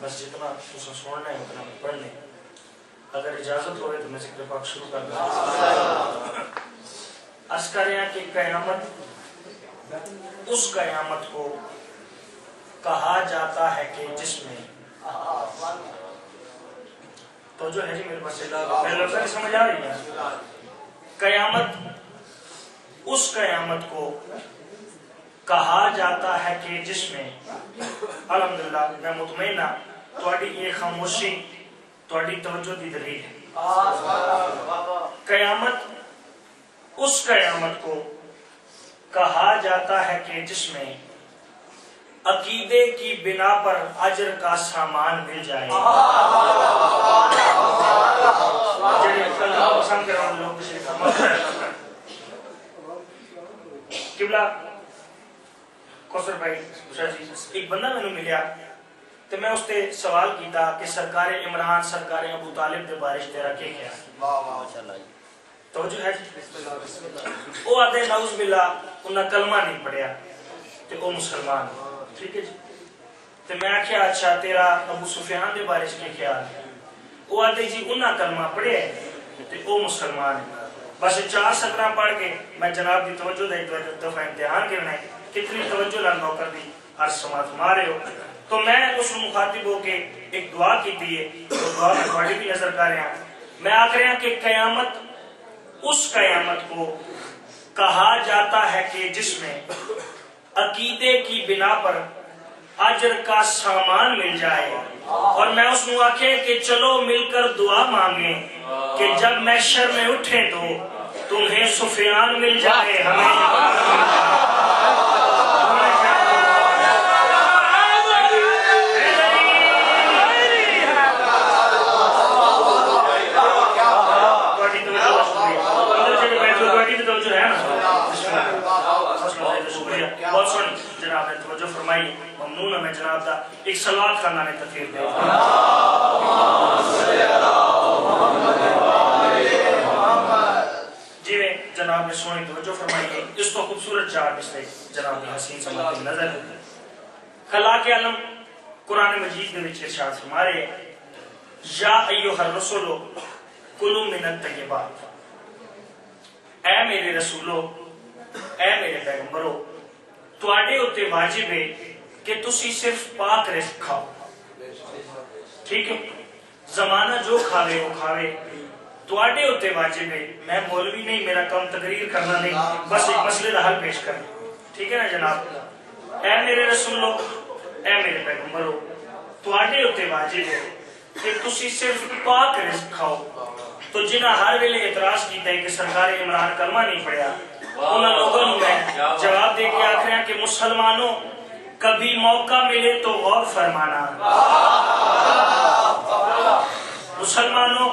بس جتنا تسا سننا ہے اتنا میں پڑھنے، اگر اجازت ہوئے تو میں ذکر پاک شروع کر دوں۔ عرض کر رہے ہیں کہ قیامت اس قیامت کو کہا جاتا ہے کہ جس میں تو جو ہے جی میرے پاس میرے لفظ نہیں سمجھ آ رہی ہے۔ قیامت اس قیامت کو کہا جاتا ہے کہ جس میں الحمدللہ میں مطمئنہ تھوڑی یہ خاموشی تھوڑی توجہ دی دلیل ہے۔ قیامت اس قیامت کو کہا جاتا ہے کہ جس میں عقیدے کی بنا پر اجر کا سامان مل جائے۔ قبلہ کوثر بھائی ایک بندہ میں نے ملیا تو میں اس سے سوال کیتا کہ سرکار عمران سرکار ابو طالب دے بارش تیرا کیا کیا توجہ ہے جی؟ وہ آدھے نعوذ باللہ انہاں کلمہ نہیں پڑھیا تو وہ مسلمان ٹھیک ہے جی؟ تو میں کیا اچھا تیرا ابو سفیان دے بارش کے خیال وہ آدھے جی انہاں کلمہ پڑھے تو وہ مسلمان بس 4 سطرہ پڑھ کے میں جناب دی توجہ دے دفعہ امتحان کرنا ہے کتنی توجہ لانگو کر دی ہر سماعت مارے ہو تو میں اس مخاطب ہو کے ایک دعا کی دیئے تو دعا میں بڑی بھی نظر کر رہے ہیں میں آکھ رہے ہیں کہ قیامت اس قیامت کو کہا جاتا ہے کہ جس میں عقیدے کی بنا پر اجر کا سامان مل جائے اور میں اس نے آکھے کہ چلو مل کر دعا مانگیں کہ جب محشر میں اٹھے تو تمہیں سفیان مل جائے ہمیں بہت سن جناب نے توجہ فرمائی ممنون ہمیں جناب دا ایک صلوات خانہ نے تطہیر دے جی میں جناب نے سونی توجہ فرمائی ہے اس کو خوبصورت چار مثلے جناب نے حسین سماعت نظر خلاق علم قرآن مجید میں ارشاد فرما رہے ہیں یا ایھا الرسول کلوا من الطیبات اے میرے رسولو اے میرے پیغمبرو تواڈے اتے واجب ہے کہ تسی صرف پاک رزق کھاؤ ٹھیک ہے زمانہ جو کھاوے وہ کھاوے تواڈے اتے واجب ہے میں مولوی نہیں میرا کام تقریر کرنا نہیں بس ایک مسئلے کا حل پیش کرنا ٹھیک ہے نا جناب اے میرے رسولو اے میرے پیغمبرو تواڈے اتے واجب ہے کہ تسی صرف پاک رزق کھاؤ تو جنہاں ہر ویلے اعتراض کیتا ہے کہ سرکار عمران کلمہ نہیں پڑھیا انہاں لوگوں میں جواب دے کے آکھ رہے ہیں کہ مسلمانوں کبھی موقع ملے تو غور فرمانا مسلمانوں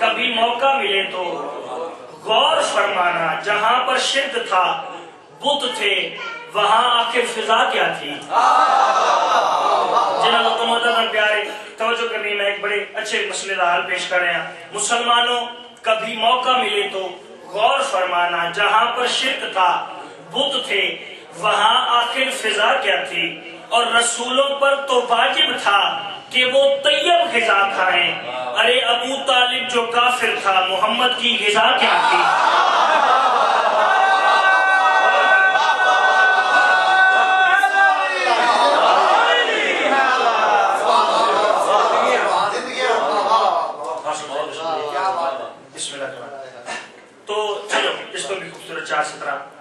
کبھی موقع ملے تو غور فرمانا جہاں پر شرک تھا بت تھے وہاں آخر فضا کیا تھی جنہاں لوگوں میں پیارے توجہ کرنی میں ایک بڑے اچھے مسئلے کا حل پیش کر رہے ہیں مسلمانوں کبھی موقع ملے تو غور فرمانا جہاں پر شرک تھا بت تھے وہاں آخر فضا کیا تھی اور رسولوں پر تو واجب تھا کہ وہ طیب غذا کھائیں ارے ابو طالب جو کافر تھا محمد کی غذا کیا تھی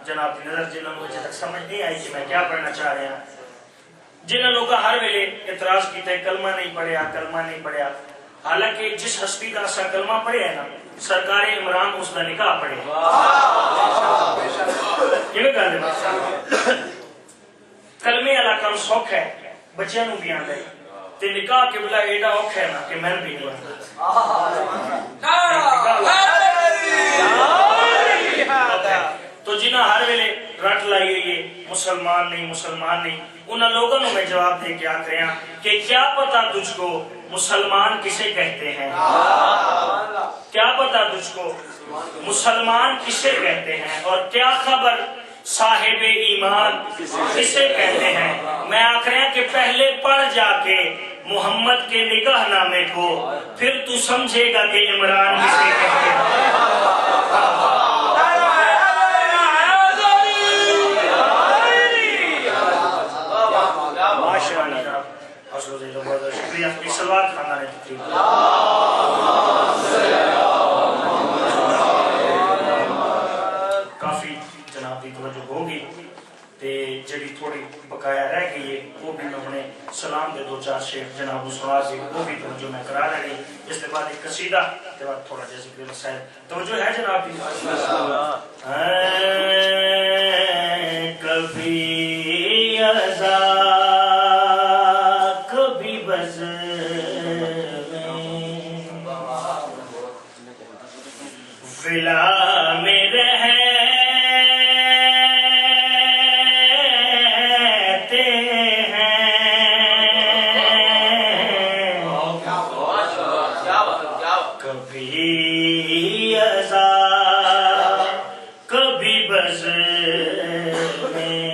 جناب کی نظر جنہوں نے مجھے تک سمجھ نہیں آئی کہ میں کیا پڑھنا چاہ رہا ہوں. جنہوں لوگوں ہر ویلے اعتراض کیتے کلمہ نہیں پڑھیا حالانکہ جس ہستی کا اسا کلمہ پڑھیا ہے نا سرکار عمران اس کا نکاح پڑھے کلمے والا کام سوکھ ہے بچیاں نو بھی آندا ہے تے نکاح کے بلا ایڈا اوکھا ہے نا کہ میں بھی نہیں آندا. تو جنہاں ہر ویلے رٹ لائی ہوئی ہے مسلمان نہیں انہاں لوگوں میں جواب دے کے آکھ رہے ہیں کہ کیا پتا تجھ کو مسلمان کسے کہتے ہیں, کیا پتا تجھ کو مسلمان کسے کہتے ہیں, اور کیا خبر صاحب ایمان کسے کہتے ہیں. میں آکھ رہا کہ پہلے پڑھ جا کے محمد کے نکاح نامے کو, پھر تو سمجھے گا کہ عمران کسے کہتے ہیں. شکریہ سلوات خاندان ہے کافی جناب کی توجہ ہوگی تے جڑی تھوڑی بقایا رہ گئی ہے وہ بھی میں نے سلام دے دو چار شعر جناب کو سنا سی وہ بھی توجہ میں کرا لگی. اس کے بعد ایک قصیدہ کے بعد تھوڑا جیسے کہ رسائل توجہ ہے جناب کی. کبھی ازا کبھی بز ولا میں رہتے ہیں کبھی ازا کبھی بز میں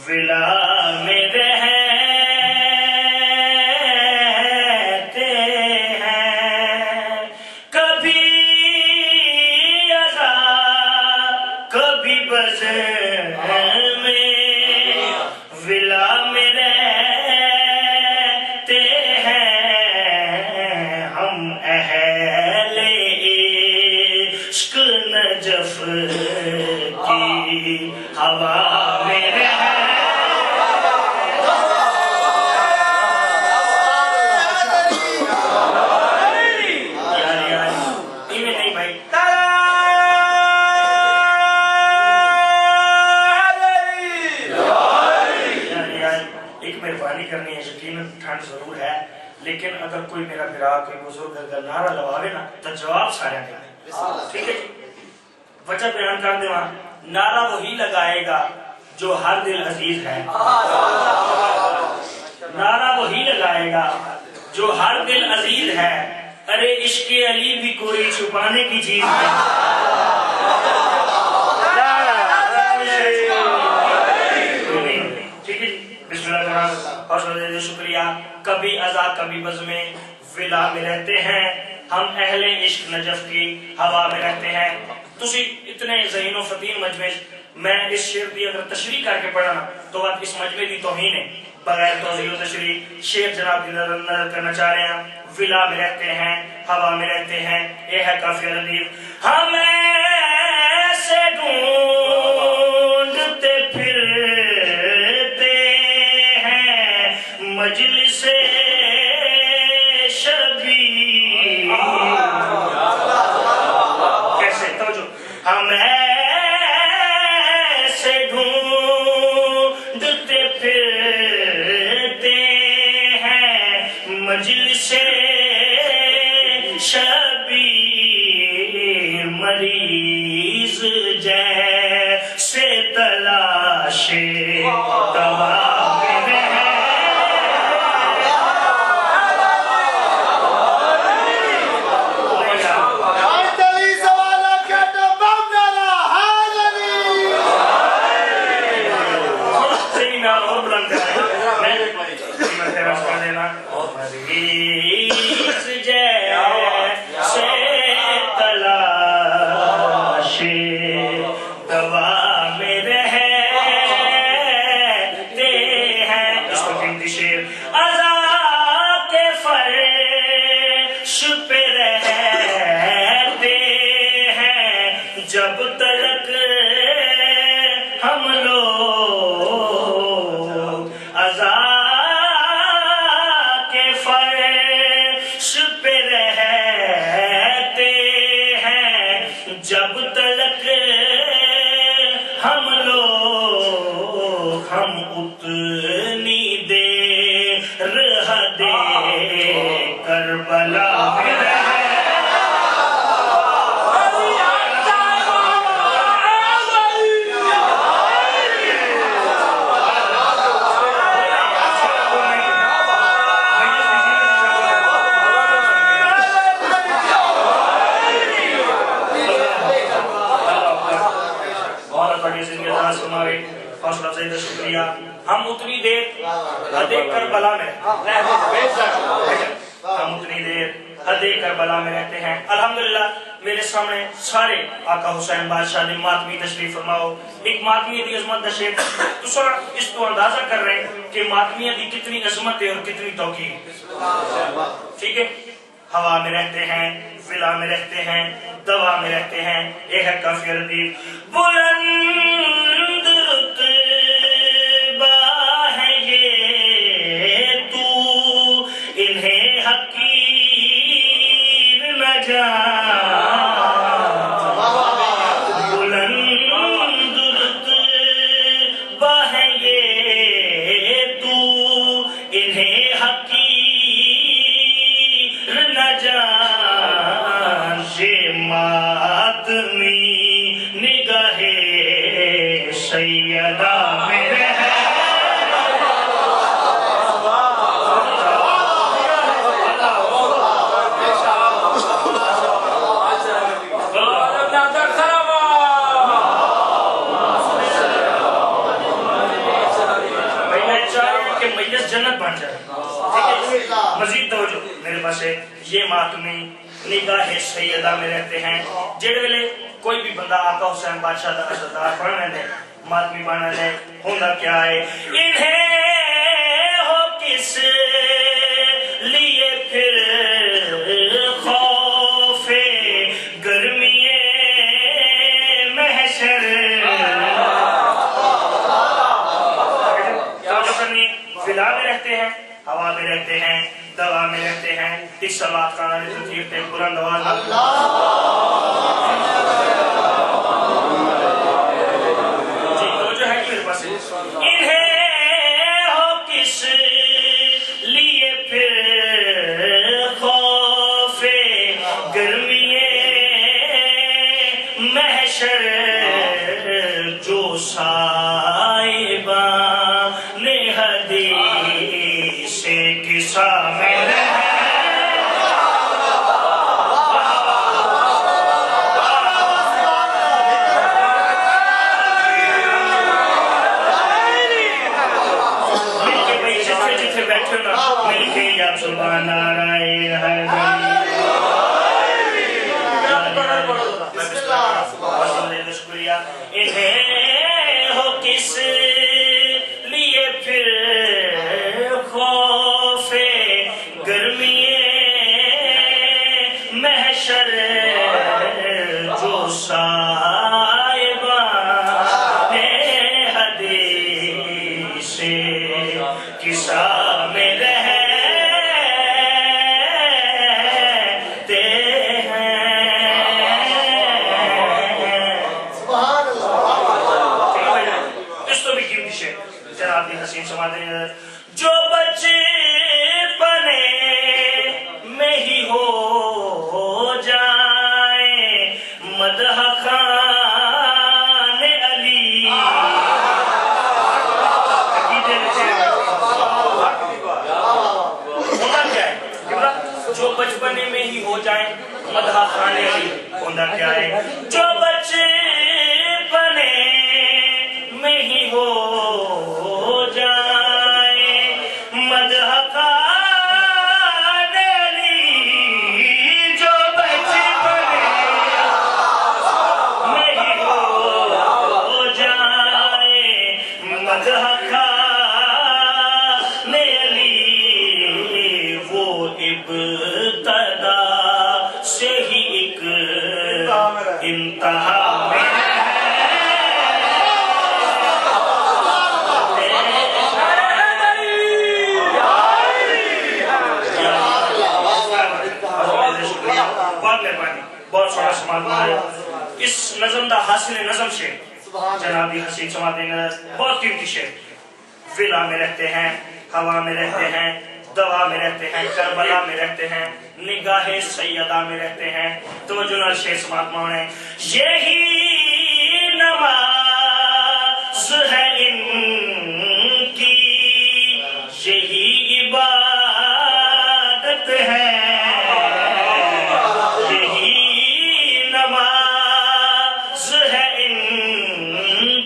ولا میں رہتے ہیں کبھی ازا کبھی بز میں ولا میں رہتے ہیں ہم اہل عشق نجف کی ہوا میں کرنی ہے. یقیناً ٹھنڈ ضرور ہے لیکن اگر کوئی میرا برا کوئی بزرگ اگر نعرہ لگاوے نا تو جواب سارے دے. ٹھیک ہے جی وجہ بیان کر دے وہاں نعرہ وہی لگائے گا جو ہر دل عزیز ہے, نعرہ وہی لگائے گا جو ہر دل عزیز ہے. ارے عشق علی بھی کوئی چھپانے کی چیز ہے. شکریہ. کبھی ازا کبھی بز میں ولا میں رہتے ہیں ہم اہل عشق نجف کی ہوا میں رہتے ہیں. تسی اتنے ذہین و فتین مجمع میں اس شعر کی اگر تشریح کر کے پڑھا تو بات اس مجمع کی توہین ہے. بغیر توضیح و تشریح شعر جناب کی نظر کرنا چاہ رہے ہیں. ولا میں رہتے ہیں ہوا میں رہتے ہیں یہ ہے کافی لطیف. ہم ایسے ڈھونڈتے پھرتے ہیں مجلس شبیر. کیسے توجہ ہم ایسے ڈھونڈتے پھرتے ہیں مجلس شبیر مریض جیسے تلاش دوا جب تلک اتنی دیر حد کربلا میں رہے حوصلہ افزائی کا شکریہ. ہم اتنی دیر حد کربلا میں رہتے ہیں. الحمدللہ میرے سامنے سارے آقا حسین بادشاہ نے ماتمی تشریف فرماؤ. ایک ماتمیہ دی عظمت دشے تو سر اس تو اندازہ کر رہے ہیں کہ ماتمیہ دی کتنی عظمت ہے اور کتنی توقیر ہے. ٹھیک ہے، ہوا میں رہتے ہیں، فضا میں رہتے ہیں، دوا میں رہتے ہیں. یہ ہے کافی ردیف. بلند رتبہ ہے یہ تو انہیں حقیر نہ جان. بلند رتبہ ہے یہ تو انہیں حقیر نہ جان. یہ ماتمی نگاہ سیدہ میں رہے جنت بن جائے. مزید توجہ میرے پاس ہے. یہ ماتمی نگاہ سیدہ میں رہتے ہیں. جڑے ویلے کوئی بھی بندہ آقا حسین بادشاہ دا اثردار پڑھنے دے، ماتمی بننے دے، ہوندہ کیا ہے؟ انہیں ہو کس لیے پھر خوف گرمی محشر. فضا میں رہتے ہیں، ہوا میں رہتے ہیں، دوا میں رہتے ہیں. اس سلوات کا نعرہ تکبیر تے بلند آواز جی توجہ ہے میرے پاس. انہیں ہو کس لیے پھر خوف گرمی محشر جو صاحبان حدیث قصہ میں رہے. سبحان شکریہ. انہیں ہو کس لیے پھر خوف گرمی محشر جو صاحبان حدیث قصہ میں رہے. جو بچپن میں ہی ہو جائے مدح خان علی. جو بچپن میں ہی ہو جائے مدح خان علی ہوندہ کیا ہے؟ جو بچپن میں ہی ہو انتہا میں بہت سارا سمال بنایا. اس نظم دا حاصل نظم سے جنابی حسین سماعت بہت قیمتی شعر. ولا میں رہتے ہیں، ہوا میں رہتے ہیں، دوا میں رہتے ہیں، کربلا میں رہتے ہیں، نگاہ سیدہ میں رہتے ہیں. توجہ نال شیخ سماعت مانے یہی نماز ہے ان کی، یہی عبادت ہے، یہی نماز ہے ان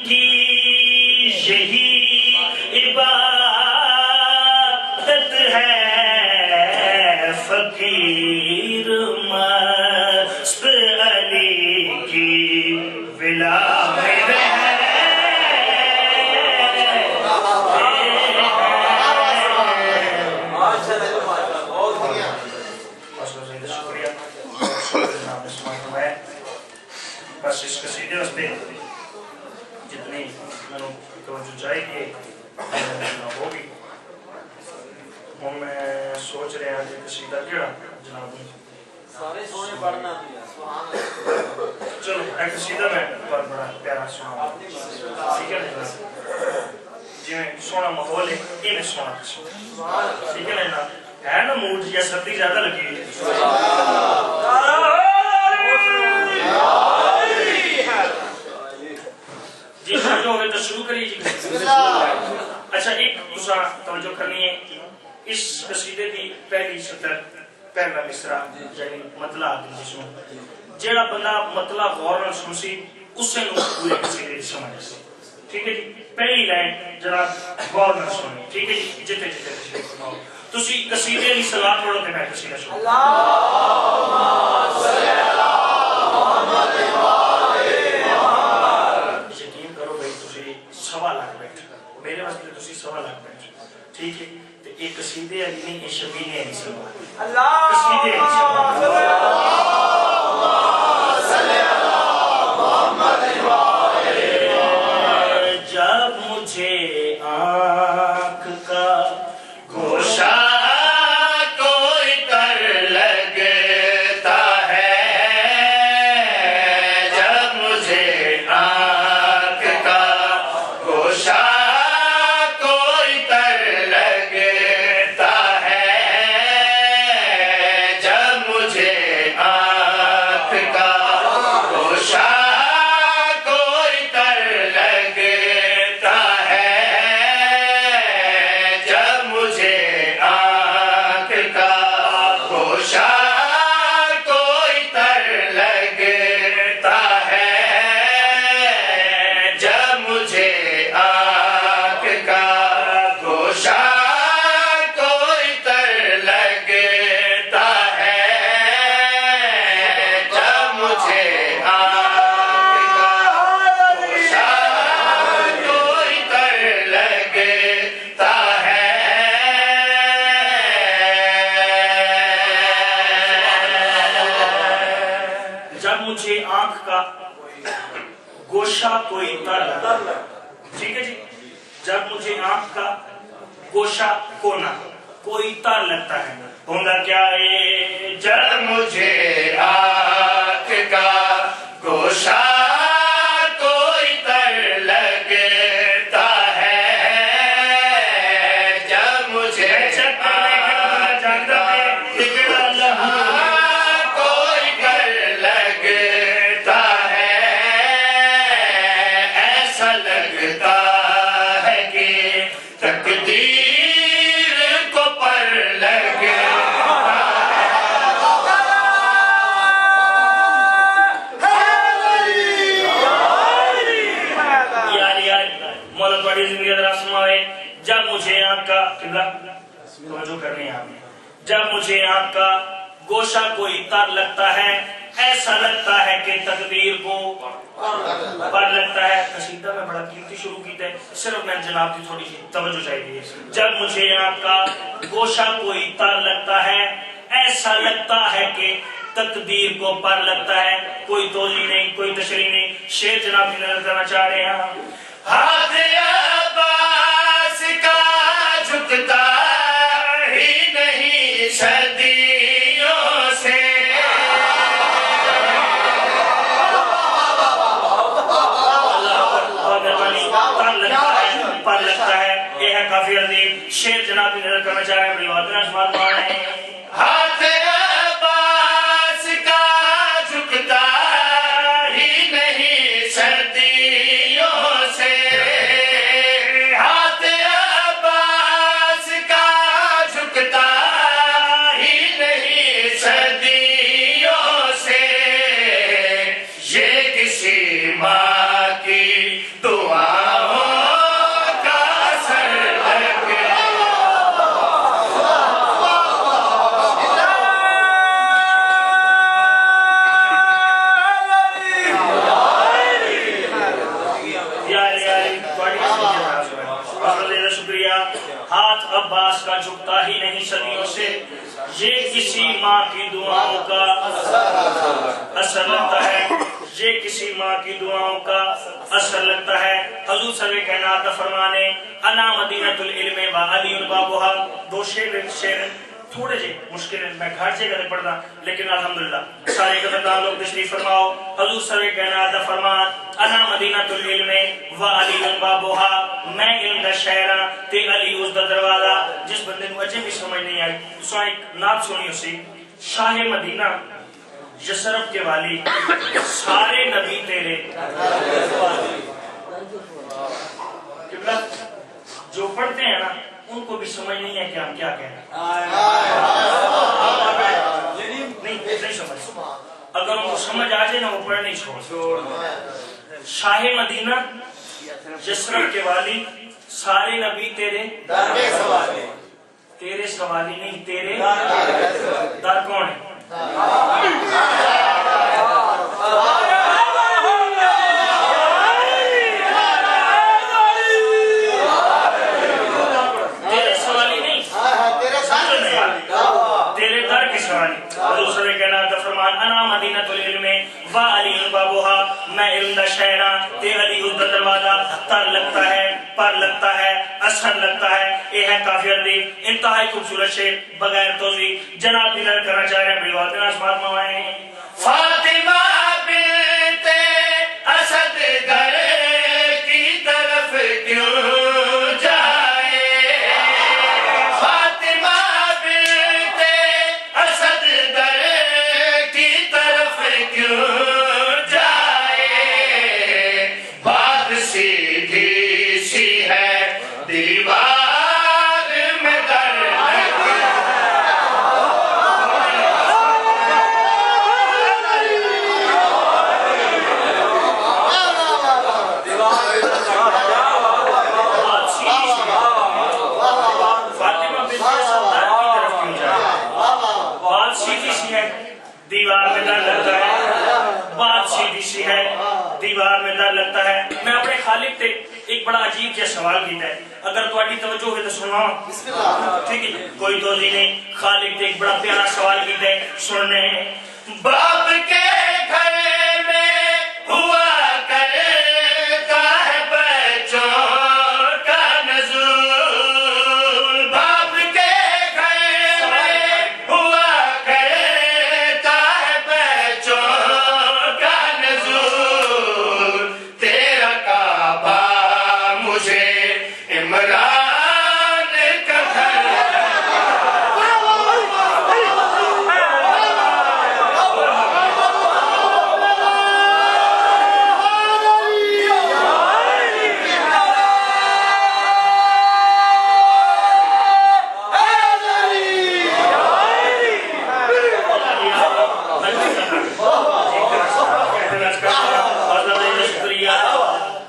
کی، یہی عبادت ہے. فقیر مست علی کی ولا میں بس اس قصیدے اس پہ جتنی میں توجہ چاہیے ہوگی. ہوں میں سوچ رہا ہوں کہ قصیدہ کیڑا جناب سارے سونے پڑھنا چلو ایک قصیدہ میں بڑا پیارا سنا ٹھیک ہے نا جی میں سونا ماحول ہے یہ میں سونا ٹھیک ہے نا ہے نا موڈ یا سردی زیادہ لگی ہے جی سمجھو ہوئے تو شروع کریے جی. اچھا ایک دوسرا توجہ کرنی ہے اس قصیدے کی پہلی سطر پہلا مصرع یعنی مطلع جس میں جڑا بندہ مطلع غور نال سنسی اسے نو پورے قصیدے دی سمجھ سی. ٹھیک ہے جی پہلی لائن ذرا غور نال سنی. ٹھیک ہے جی جتے جتے تشریف فرماؤ تسی قصیدے دی صلوات پڑھو تے میں قصیدہ شروع. اللہم صلی علی محمد و آلِ محمد. یقین کرو بھائی تسی 1.25 لاکھ بیٹھ میرے واسطے تسی 1.25 لاکھ بیٹھ. ٹھیک ہے ایک قصیدے علی نہیں یہ شبینے علی سلوات قصیدے علی سلوات. جب مجھے آنکھ کا گوشہ کوئی تر لگتا ہے، جب مجھے آنکھ کا گوشہ گوشہ کوئی تر لگتا. ٹھیک ہے جی جب مجھے آنکھ کا گوشہ کونا کوئی تر لگتا ہے ہوگا کیا ہے. جب مجھے آنکھ کا گوشہ کوئی تر لگتا ہے، جب مجھے جب مجھے آنکھ کا توجہ کرنی ہے آپ نے جب مجھے آنکھ کا گوشہ کوئی تر لگتا ہے ایسا لگتا ہے کہ تقدیر کو پر لگتا ہے. قصیدہ میں بڑا قیمتی شروع کیتا ہے صرف میں جناب کی تھوڑی سی توجہ چاہیے. جب مجھے آنکھ کا گوشہ کوئی تر لگتا ہے ایسا لگتا ہے کہ تقدیر کو پر لگتا ہے. کوئی توضیح نہیں کوئی تشریح نہیں. شعر جناب کی نظر کرنا چاہ رہے ہیں. ہاتھ عباس کا جھکتا ہی نہیں صدیوں سے، پر لگتا ہے یہ ہے کافی عظیم شیر جناب کی نظر کرنا چاہ رہے ہیں بلوات نشمات مانے ہاتھ عباس کا جھکتا ہی نہیں سردیوں سے ہاتھ عباس کا جھکتا ہی نہیں سردیوں سے یہ کسی ماں کی دعاؤں کا اثر لگ ہاتھ عباس کا جھکتا ہی نہیں صدیوں سے یہ کسی ماں کی دعاؤں کا اثر لگتا ہے یہ کسی ماں کی دعاؤں کا اثر لگتا ہے حضور صلی اللہ کائنات کا فرمانے انا مدینۃ العلم و علی بابھا دو شعر تھوڑے جے مشکل ہے میں گھر سے کرے پڑھتا لیکن الحمدللہ سارے قدردان لوگ تشریف فرماؤ حضور صلی اللہ کائنات کا فرمان انا مدینۃ العلم و علی بابھا میں علم دا شہر ہاں تے علی اس دا دروازہ جس بندے نو اجے بھی سمجھ نہیں آئی اس نے ایک نعت سنی اسی شاہ مدینہ یثرب کے والی سارے نبی تیرے جو پڑھتے ہیں نا ان کو بھی سمجھ نہیں ہے کہ ہم کیا کہہ رہے ہیں نہیں سمجھ اگر ان کو سمجھ آ جائے نا وہ پڑھ نہیں چھوڑ شاہ مدینہ یثرب کے والی سارے نبی تیرے تیرے سوالی نہیں تیرے در کون ہے تیرے سوالی نہیں تیرے در کی سوالی حضور صلی اللہ علیہ وسلم کا فرمان انا مدینۃ العلم و علی بابھا میں علم دا شہر ہاں تے علی اس دا دروازہ تر لگتا ہے پر لگتا ہے اثر لگتا ہے یہ ہے کافی عظیم انتہائی خوبصورت شعر بغیر توضیح جناب دلال کرنا چاہ رہے ہیں بلوات نشمات موائیں فاطمہ بنت اسد گر کی طرف کیوں جائے فاطمہ بنت اسد گر کی طرف کیوں جائے بات سیدھی سی ہے دیوار میں در دیوار میں در لگتا ہے بات سیدھی سی ہے دیوار میں در لگتا ہے میں اپنے خالق تے ایک بڑا عجیب جا سوال کیتا ہے اگر تواڈی توجہ ہوئے تو سننا ٹھیک ہے کوئی توضیح نہیں خالق تے ایک بڑا پیارا سوال کیتا ہے سننے باپ کے گھر میں ہوا کرتا ہے بچوں کا نزول باپ کے گھر میں ہوا کرتا ہے بچوں کا نزول تیرا کعبہ مجھے عمران کا گھر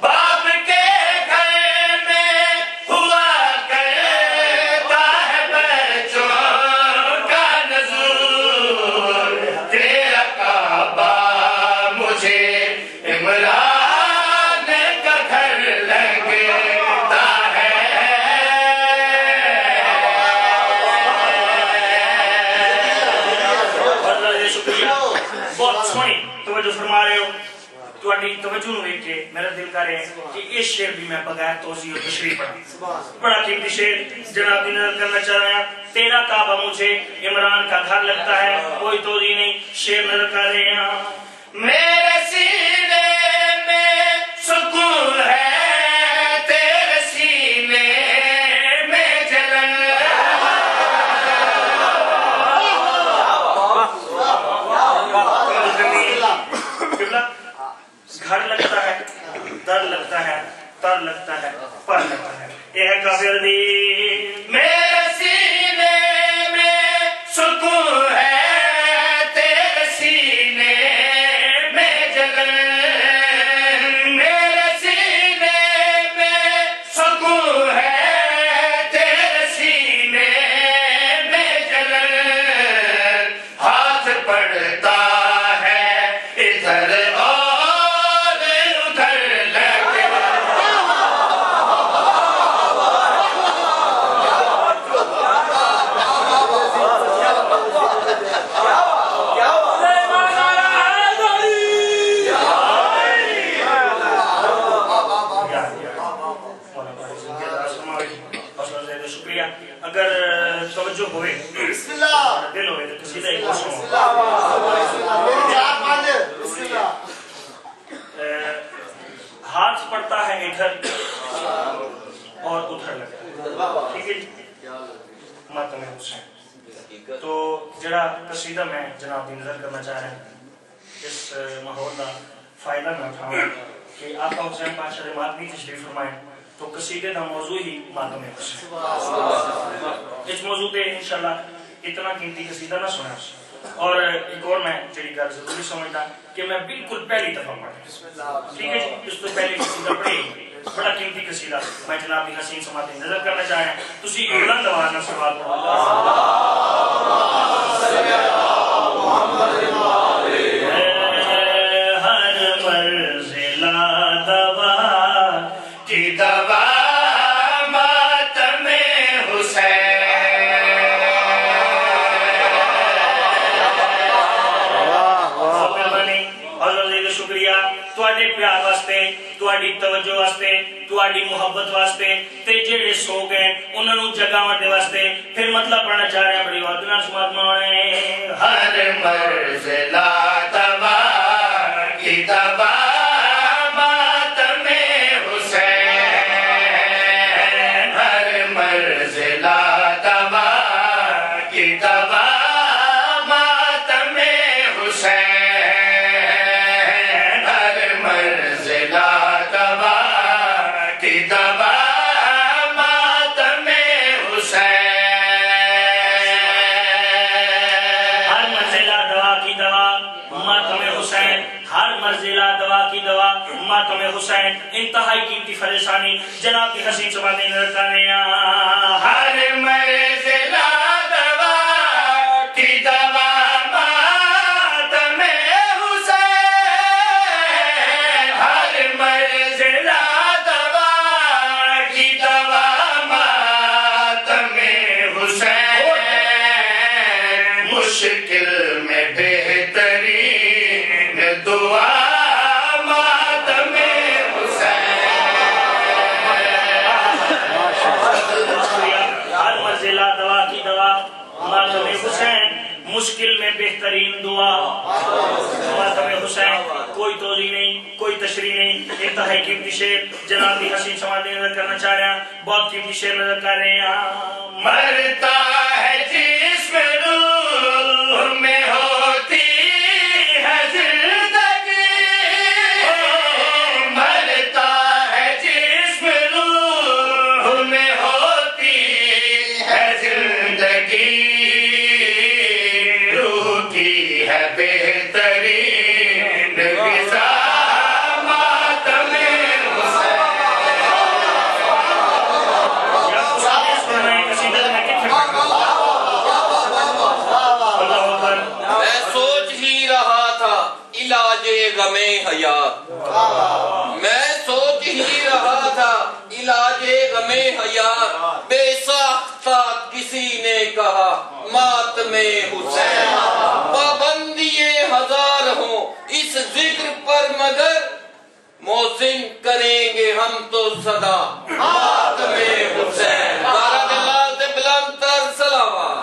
باپ کے گھر میں ہوا کرتا ہے بچوں کا نزول تیرا کعبہ مجھے عمران کا گھر لگتا ہے بہت سونی توجہ فرما رہے ہو تواڈی توجہ نو ویکھ کے میرا دل کر رہا ہے کہ اس شعر بھی میں بغیر توضیح اور تشریح پڑھا بڑا قیمتی شعر جناب کی نظر کرنا چاہ رہے ہیں تیرا کعبہ مجھے عمران کا گھر لگتا ہے کوئی توضیح نہیں شعر نظر کر رہے ہیں میرے سینے میں سکون ہے تیرے سینے میں شکریہ. اگر توجہ ہوئے بسم اللہ دل ہوئے تو قصیدہ ایک اور سنو. ہاتھ پڑتا ہے ادھر اور ادھر لگتا ہے. ٹھیک ہے جی. ماتم حسین. تو جڑا قصیدہ میں جناب دی نظر کرنا چاہ رہے ہیں اس ماحول کا فائدہ میں اٹھاؤں کہ آقا حسین پاشا دے ماتمی تشریف فرمائیں تو قصیدے دا موضوع ہی ماتم حسین. اس موضوع پہ انشاءاللہ اتنا قیمتی قصیدہ نہ سنا. اور ایک اور میں جڑی گل ضروری سمجھتا کہ میں بالکل پہلی دفعہ پڑھا. ٹھیک ہے جی. اس تو پہلے قصیدہ پڑھی بڑا قیمتی قصیدہ میں جناب دی حسین سماعت نظر کرنا چاہ رہے ہیں. تسی بلند آواز نال سوال پڑھو. ہر منزلہ دوا کی دوا ماتم حسین. شکریہ تواڈے پیار واسطے تواڈی توجہ واسطے تواڈی محبت واسطے تے جڑے سو گئے انہاں نوں جگاون دے واسطے پھر مطلب پڑھنا چاہ رہے ہیں بڑی وعدے نال سماعت میں. ہر منزلہ دوا کی دوا ماتم حسین. ہر منزلہ دوا کی دوا ماتم حسین. ماتم حسین انتہائی قیمتی فریسانی جناب کی حسین سماعت نظر کرنے. ہر منزلہ دوا کی دوا ماتم حسین. ہر منزلہ دوا کی دوا ماتم حسین. مشکل میں بہترین دعا مشکل میں بہترین دعا ماتم حسین. کوئی توضیح نہیں کوئی تشریح نہیں. انتہائی قیمتی شعر جناب دی حسین سماعت نظر کرنا چاہ رہے ہیں. بہت قیمتی شعر نظر کر رہے ہیں. مرتا ہے جسم روح میں ہوتی ہے زندگی. مرتا ہے جسم روح میں ہوتی ہے زندگی. بہترین غذا ماتم حسین. میں سوچ ہی رہا تھا علاج غم حیات. میں سوچ ہی رہا تھا علاج غم حیات. بے ساختہ کسی نے کہا ماتم حسین. پابندیے ہزار ہوں اس ذکر پر مگر محسن کریں گے ہم تو صدا ماتم حسین. دارا دلال سے بلند تر سلامات.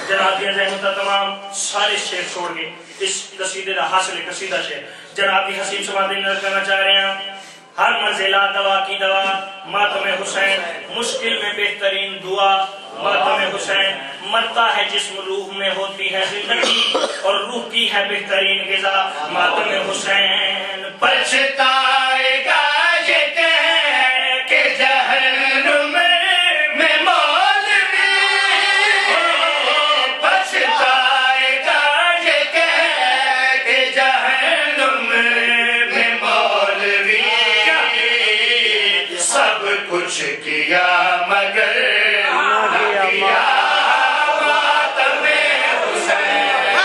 جناب کی رحمت تمام سارے شعر چھوڑ کے اس قصیدے کا حاصل قصیدہ شعر جناب کی حسین سماعت نظر کرنا چاہ رہے ہیں. ہر منزلہ دوا کی دوا ماتم حسین. مشکل میں بہترین دعا ماتم حسین. مرتا ہے جسم روح میں ہوتی ہے زندگی اور روح کی ہے بہترین غذا ماتم حسین. پچھتائے گا یہ کہہ کہ جہنم میں مولوی. پچھتائے گا یہ کہہ کہ جہنم میں مولوی. سب کچھ کیا مگر نہ کیا ماتم حسین.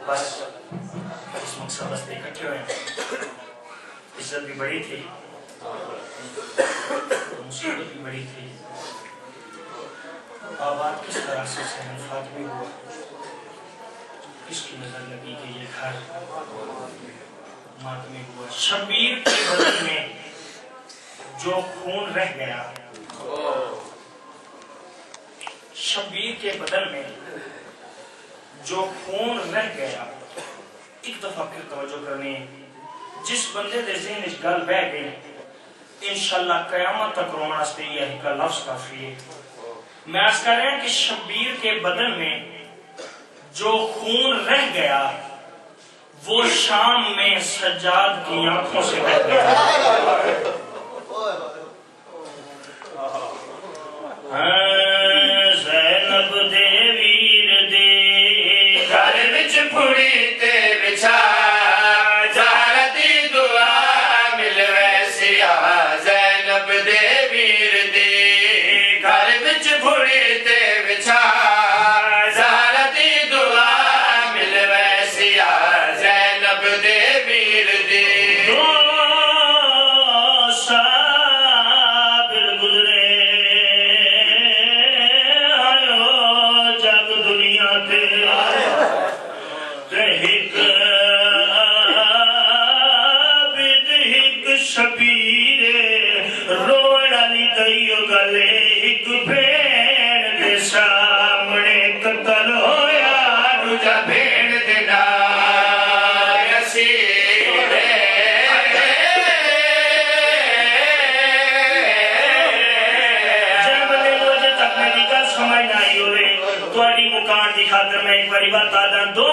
بس اس مقصد بس اکٹھے ہوئے. عزت بھی بڑی تھی مصیبت بھی بڑی تھی. آباد کس طرح سے حسین فاطمی ہوا؟ کس کی نظر لگی کہ یہ گھر ماتمی ہوا؟ شبیر کے بدن میں جو خون رہ گیا، شبیر کے بدن میں جو خون رہ گیا، ایک دفعہ پھر توجہ کرنی، جس بندے دے ذہن اس گل بہ گئی انشاءاللہ قیامت تک رونا اس پہ یہی کا لفظ کافی ہے۔ میں عرض کر رہا ہوں کہ شبیر کے بدن میں جو خون رہ گیا وہ شام میں سجاد کی آنکھوں سے بہ گیا۔ زینب دے ویر دے گھر وچ پھڑی تے بچھا زہرا دی دعا مل ویسی آ، زینب دے ویر دے گھر وچ پھڑی تے بچھا زہرا دی دعا مل ویسی آ، زینب دے ویر دے میں ایک باری بات آدھا دو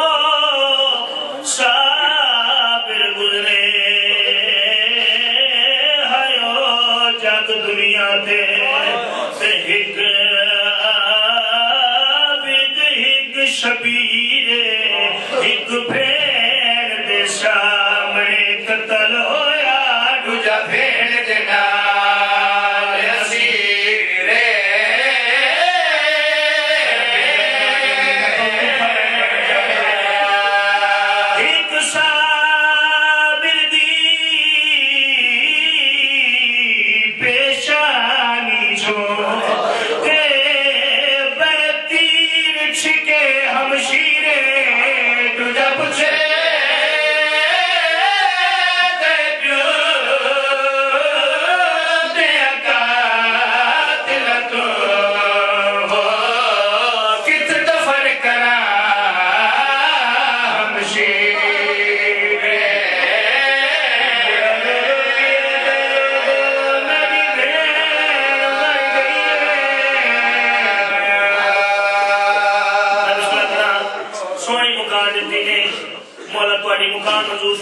صابر گزرے ہائیو جگ دنیا دے ہک عابد ہک شبیر ہک بھیڑ دے سامنے قتل ہویا دوجا بھیڑ دے نال اسیر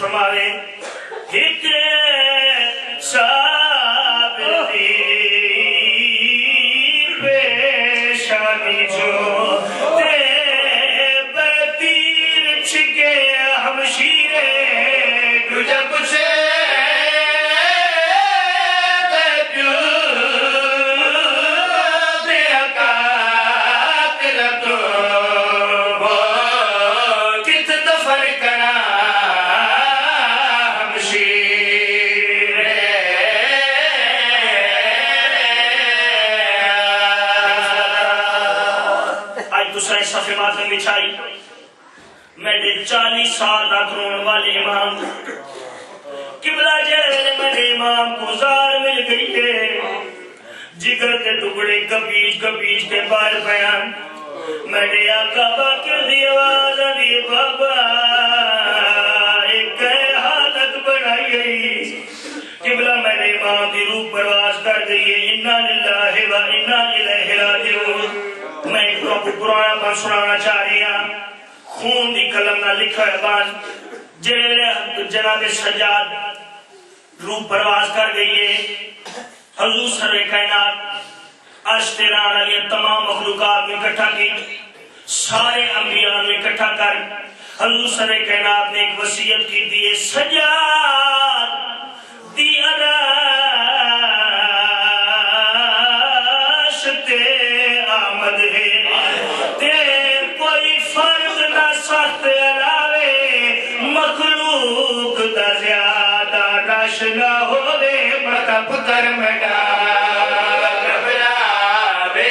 فرماوے ایک صابر دی پیشانی جو تے بتیر چھکے ہمشیرے تجھے پوچھے صفحے ماتم بچھائی میرے 40 سال تک رون والے امام قبلہ جہل میرے امام کو زار مل گئی ہے، جگر کے ٹکڑے کپیچ کپیچ کے بار بیان میرے آقا باقر دی آواز دی بابا ایک حالت بنائی گئی، قبلہ میرے امام دی روح پرواز کر گئی ہے، انا للہ و انا الیہ راجعون۔ میں ایک قرآن پر سنانا چاہ رہی ہوں، خون دی قلم نہ لکھا ہے بات جناب سجاد روح پرواز کر گئی ہے، حضور سر کائنات عرش تیران علی تمام مخلوقات میں اکٹھا کی، سارے انبیاء میں اکٹھا کر حضور سر کائنات نے ایک وصیت کی دی، سجاد دی آمد ہے تے کوئی فرض نہ سخت علاوے مخلوق دا زیادہ رش نہ ہوئے مطا پتر مڈا گھبراوے